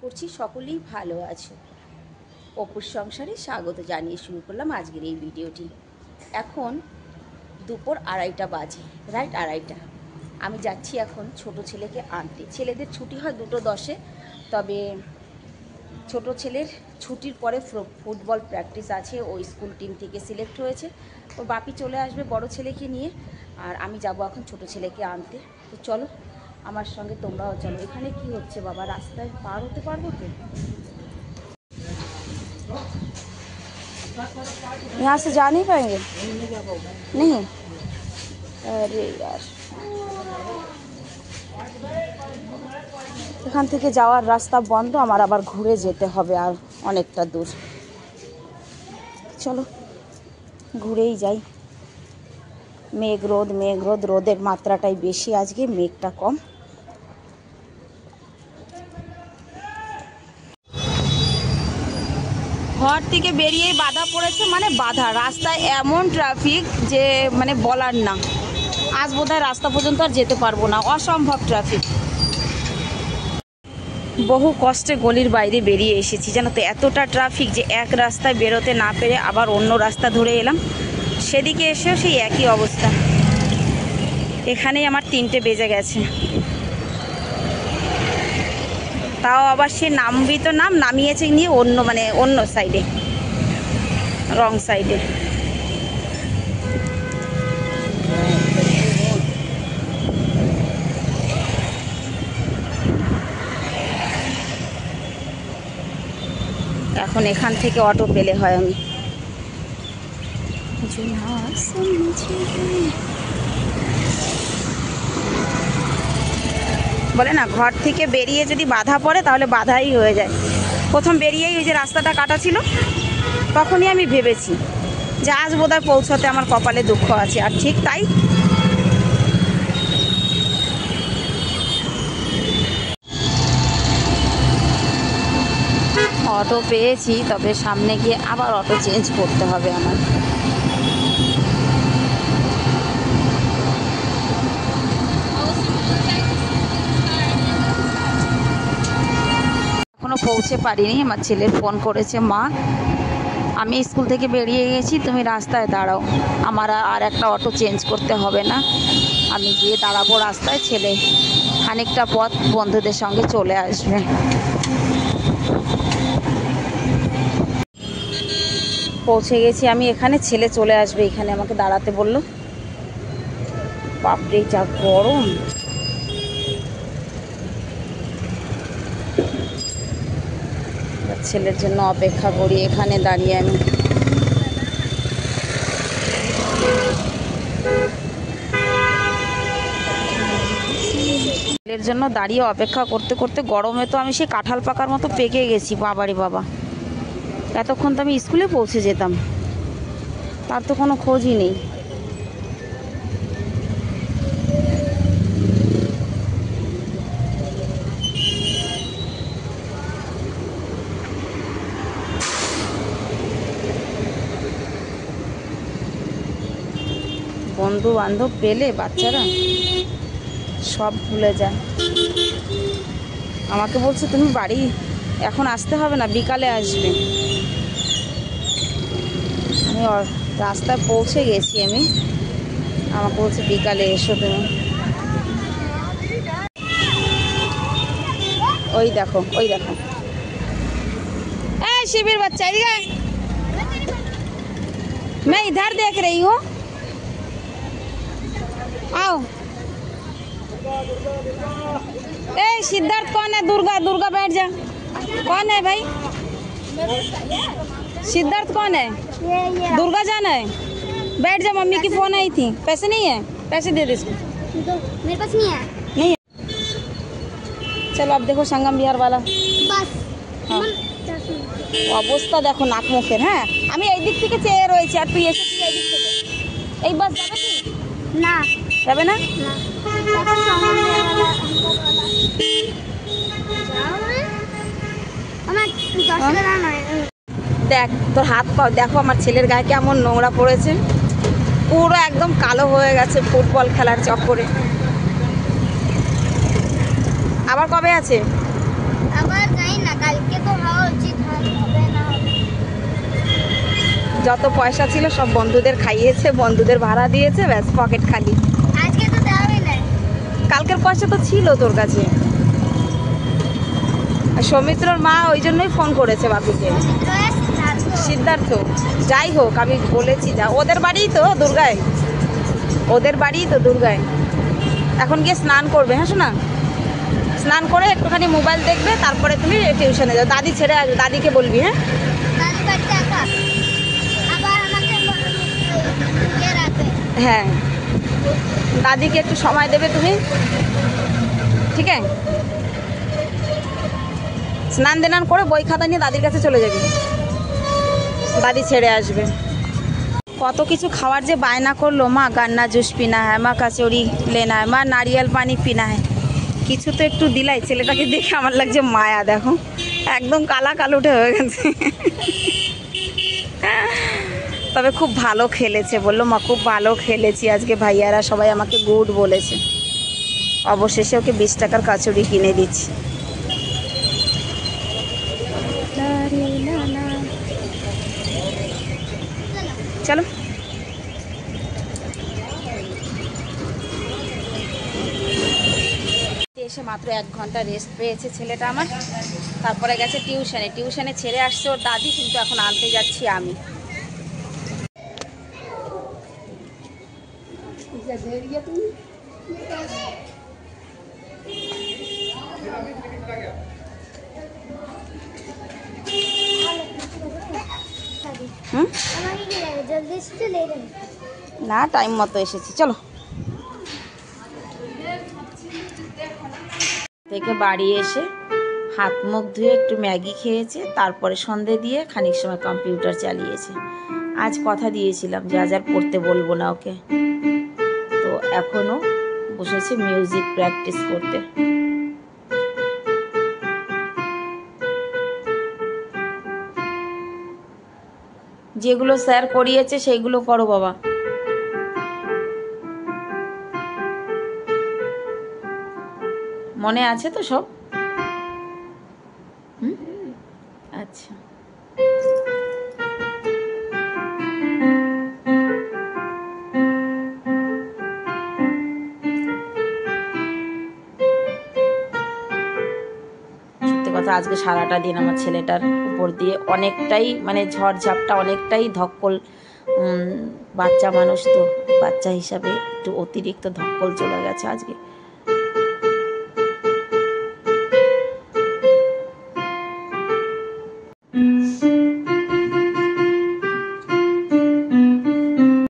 করছি সকলেই ভালো আছো। অপুর সংসারে স্বাগত জানিয়ে শুরু করলাম আজকের এই ভিডিওটি। এখন দুপুর 2:30 বাজে, রাইট 2:30। আমি যাচ্ছি এখন ছোট ছেলেকে আনতে। ছেলেদের ছুটি হয় 2:10-এ, তবে ছোট ছেলের ছুটির পরে ফুটবল প্র্যাকটিস আছে। ও স্কুল টিম থেকে সিলেক্ট হয়েছে। ওর বাপি চলে আসবে বড় ছেলেকে নিয়ে, আর আমি যাব এখন ছোট ছেলেকে আনতে। তো চলো আমার সঙ্গে তোমরাও চলো। এখানে কি হচ্ছে বাবা? রাস্তায় পার হতে পারবো তো? यहाँ से जा नहीं पाएंगे? नहीं? अरे यार, এখান থেকে যাওয়ার রাস্তা বন্ধ, আমার আবার ঘুরে যেতে হবে আর অনেকটা দূর। চলো ঘুরেই যাই। মেঘ রোদ, রোদের মাত্রাটাই বেশি আজকে, মেঘটা কম। ঘর থেকে বেরিয়েই বাধা পড়েছে, মানে বাধা। রাস্তায় এমন ট্রাফিক যে মানে বলার না। আজ বোধহয় রাস্তা পর্যন্ত আর যেতে পারবো না, অসম্ভব ট্রাফিক। বহু কষ্টে গলির বাইরে বেরিয়ে এসেছি জানো তো, এতটা ট্রাফিক যে এক রাস্তায় বেরোতে না পেরে আবার অন্য রাস্তা ধরে এলাম। সেদিকে এসেও সেই একই অবস্থা। এখানেই আমার 3টে বেজে গেছে। তাও আবার সে নামবি তো নামিয়েছে নিয়ে অন্য সাইডে, রং সাইডে। এখন এখান থেকে অটো পেলে হয়। আমি বলে না, ঘর থেকে বেরিয়ে যদি বাধা পড়ে তাহলে বাধাই হয়ে যায়। প্রথম বেরিয়েই ওই যে রাস্তাটা কাটা ছিল, তখনই আমি ভেবেছি যে আজ বোধহয় পৌঁছতে আমার কপালে দুঃখ আছে। আর ঠিক তাই। অটো পেয়েছি, তবে সামনে গিয়ে আবার অটো চেঞ্জ করতে হবে আমার। এখনো পৌঁছে পারিনি। আমার ছেলের ফোন করেছে, মা আমি স্কুল থেকে বেরিয়ে গেছি, তুমি রাস্তায় দাঁড়াও, আমার আর একটা অটো চেঞ্জ করতে হবে না। আমি গিয়ে দাঁড়াবো রাস্তায়, ছেলে খানিকটা পথ বন্ধুদের সঙ্গে চলে আসবে। পৌঁছে গেছি আমি এখানে, ছেলে চলে আসবে এখানে, আমাকে দাঁড়াতে বললো। বাপরে যা গরম! ছেলের জন্য অপেক্ষা করি এখানে দাঁড়িয়ে আমি। ছেলের জন্য দাঁড়িয়ে অপেক্ষা করতে করতে গরমে তো আমি সেই কাঁঠাল পাকার মতো পেকে গেছি। বাবারে বাবা, এতক্ষণ তো আমি স্কুলে পৌঁছে যেতাম, তার তো কোনো খোঁজই নেই। বন্ধু বান্ধব পেলে বাচ্চারা সব ভুলে যায়। আমাকে বলছে তুমি বাড়ি এখন আসতে হবে না, বিকালে আসবে। আমি রাস্তায় পৌঁছে গেছি আমি, আমাকে বলছে বিকালে এসো তুমি। ওই দেখো, ওই দেখো, এই শিবির বাচ্চা, मैं इधर देख रही हूँ, आओ। ए सिद्धार्थ कौन है? दुर्गा, दुर्गा बैठ जा। कौन है भाई? सिद्धार्थ कौन है? दुर्गा जाना है, बैठ जा। मम्मी की फोन आई थी, पैसे नहीं है? पैसे दे दे इसको। मेरे पास नहीं है। नहीं है? चलो अब देखो संगम बिहार वाला बस। हाँ, অবস্থা দেখো নাক মুখের। হ্যাঁ, আমি এই দিক থেকে চেয়ে রয়েছি আর তুই এসেছিস এই দিক থেকে। এই বাস যাবে কি? না যাবে না? দেখ তোর হাত পাও দেখো, আমার ছেলের গায়ে কেমন নোংরা পড়েছে, পুরো একদম কালো হয়ে গেছে ফুটবল খেলার চক্করে। আবার কবে আছে? আবার যাই না, যত পয়সা ছিল সব বন্ধুদের খাইয়েছে, বন্ধুদের ভাড়া দিয়েছে, ব্যাস পকেট খালি। আজকে তো দেওয়াই নাই। কালকের পয়সা তো ছিল তোর কাছে। আর সৌমিত্রর মা ওই জন্যই ফোন করেছে বাপিকে। সিদ্ধার্থ, যাই হোক আমি বলেছি যা, ওদের বাড়িই তো দুর্গায়, ওদের বাড়িই তো দুর্গায়। এখন গিয়ে স্নান করবে, হ্যাঁ শোনা, স্নান করে একটুখানি মোবাইল দেখবে, তারপরে তুমি টিউশনে যাও। দাদি ছেড়ে আসবে, দাদিকে বলবি। হ্যাঁ দাদি বাড়িতে একা, আবার আমাকে ইয়ে রাখবে। হ্যাঁ, দাদিকে একটু সময় দেবে তুমি, ঠিক আছে? স্নান দেনান করে বই খাতা নিয়ে দাদির কাছে চলে যাবি, দাদি ছেড়ে আসবে। কত কিছু খাওয়ার যে বায়না করলো, মা গান্না জুস পিনা হ্যাঁ, মা কচুরি লেনা হ্যাঁ, মা নারিয়াল পানি পিনা হ্যাঁ। কিছু তো একটু দিলাই। ছেলেটাকে দেখে আমার লাগছে মায়া, দেখো একদম কালা কালুটে হয়ে গেছে। তবে খুব ভালো খেলেছে, বললো মা খুব ভালো খেলেছি আজকে, ভাইয়ারা সবাই আমাকে গুড বলেছে। অবশেষে ওকে 20 টাকার কচুরি কিনে দিচ্ছি। চলো এসে মাত্র 1 ঘন্টা রেস্ট পেয়েছে ছেলেটা আমার, তারপরে গেছে টিউশনে। টিউশনে ছেড়ে আসছে ওর দাদি, কিন্তু এখন আনতে যাচ্ছি আমি। আমাকে কি লাগে, জলদি এসে চলে যাবেন? না, টাইম মতো এসেছি, চলো। থেকে বাড়ি এসে হাত মুখ ধুয়ে একটু ম্যাগি খেয়েছে, তারপরে সন্ধে দিয়ে খানিক সময় কম্পিউটার চালিয়েছে। আজ কথা দিয়েছিলাম যে আজ আর পড়তে বলবো না ওকে, তো এখনও বসেছে মিউজিক প্র্যাকটিস করতে। যেগুলো স্যার করিয়েছে সেইগুলো করো বাবা। মনে আছে তো সব? আচ্ছা, সত্যি কথা আজকে সারাটা দিন আমার ছেলেটার উপর দিয়ে অনেকটাই, মানে ঝড়ঝাপটা অনেকটাই ধক্কল। বাচ্চা মানুষ তো, বাচ্চা হিসাবে একটু অতিরিক্ত ধক্কল চলে গেছে আজকে।